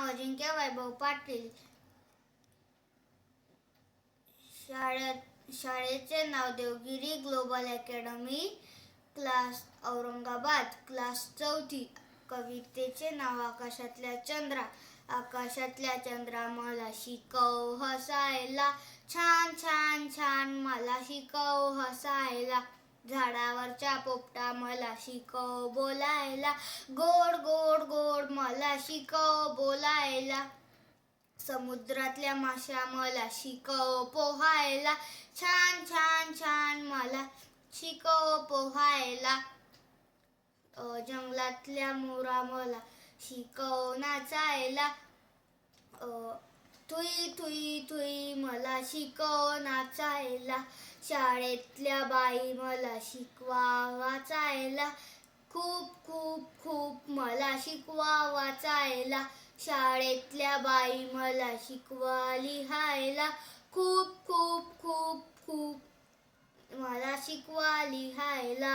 अजिंक्य वैभव पाटील. शाळेचे नाव Devgiri global academy, class Aurangabad, class 4थी. कवितेचे नाव आकाशातल्या चंद्रा. आकाशातल्या चंद्रा मला शिकव हसायला, छान छान छान मला शिकव हसायला. झाडावरच्या पोपटा मला शिकव बोलायला, गोड गोड गोड मला शिकव बोलायला. समुद्रातल्या माश्या मला शिकव पोहायला, छान छान छान मला शिकव पोहायला. जंगलातल्या मोरा मला शिकव नाचायला, थुई थुई थुई मला शिकव नाचायला. शाळेतल्या बाई मला शिकवा वाचायला, खूप खूप खूप मला शिकवा वाचायला. शाळेतल्या बाई मला शिकवा लिहायला, खूप खूप खूप खूप मला शिकवा लिहायला.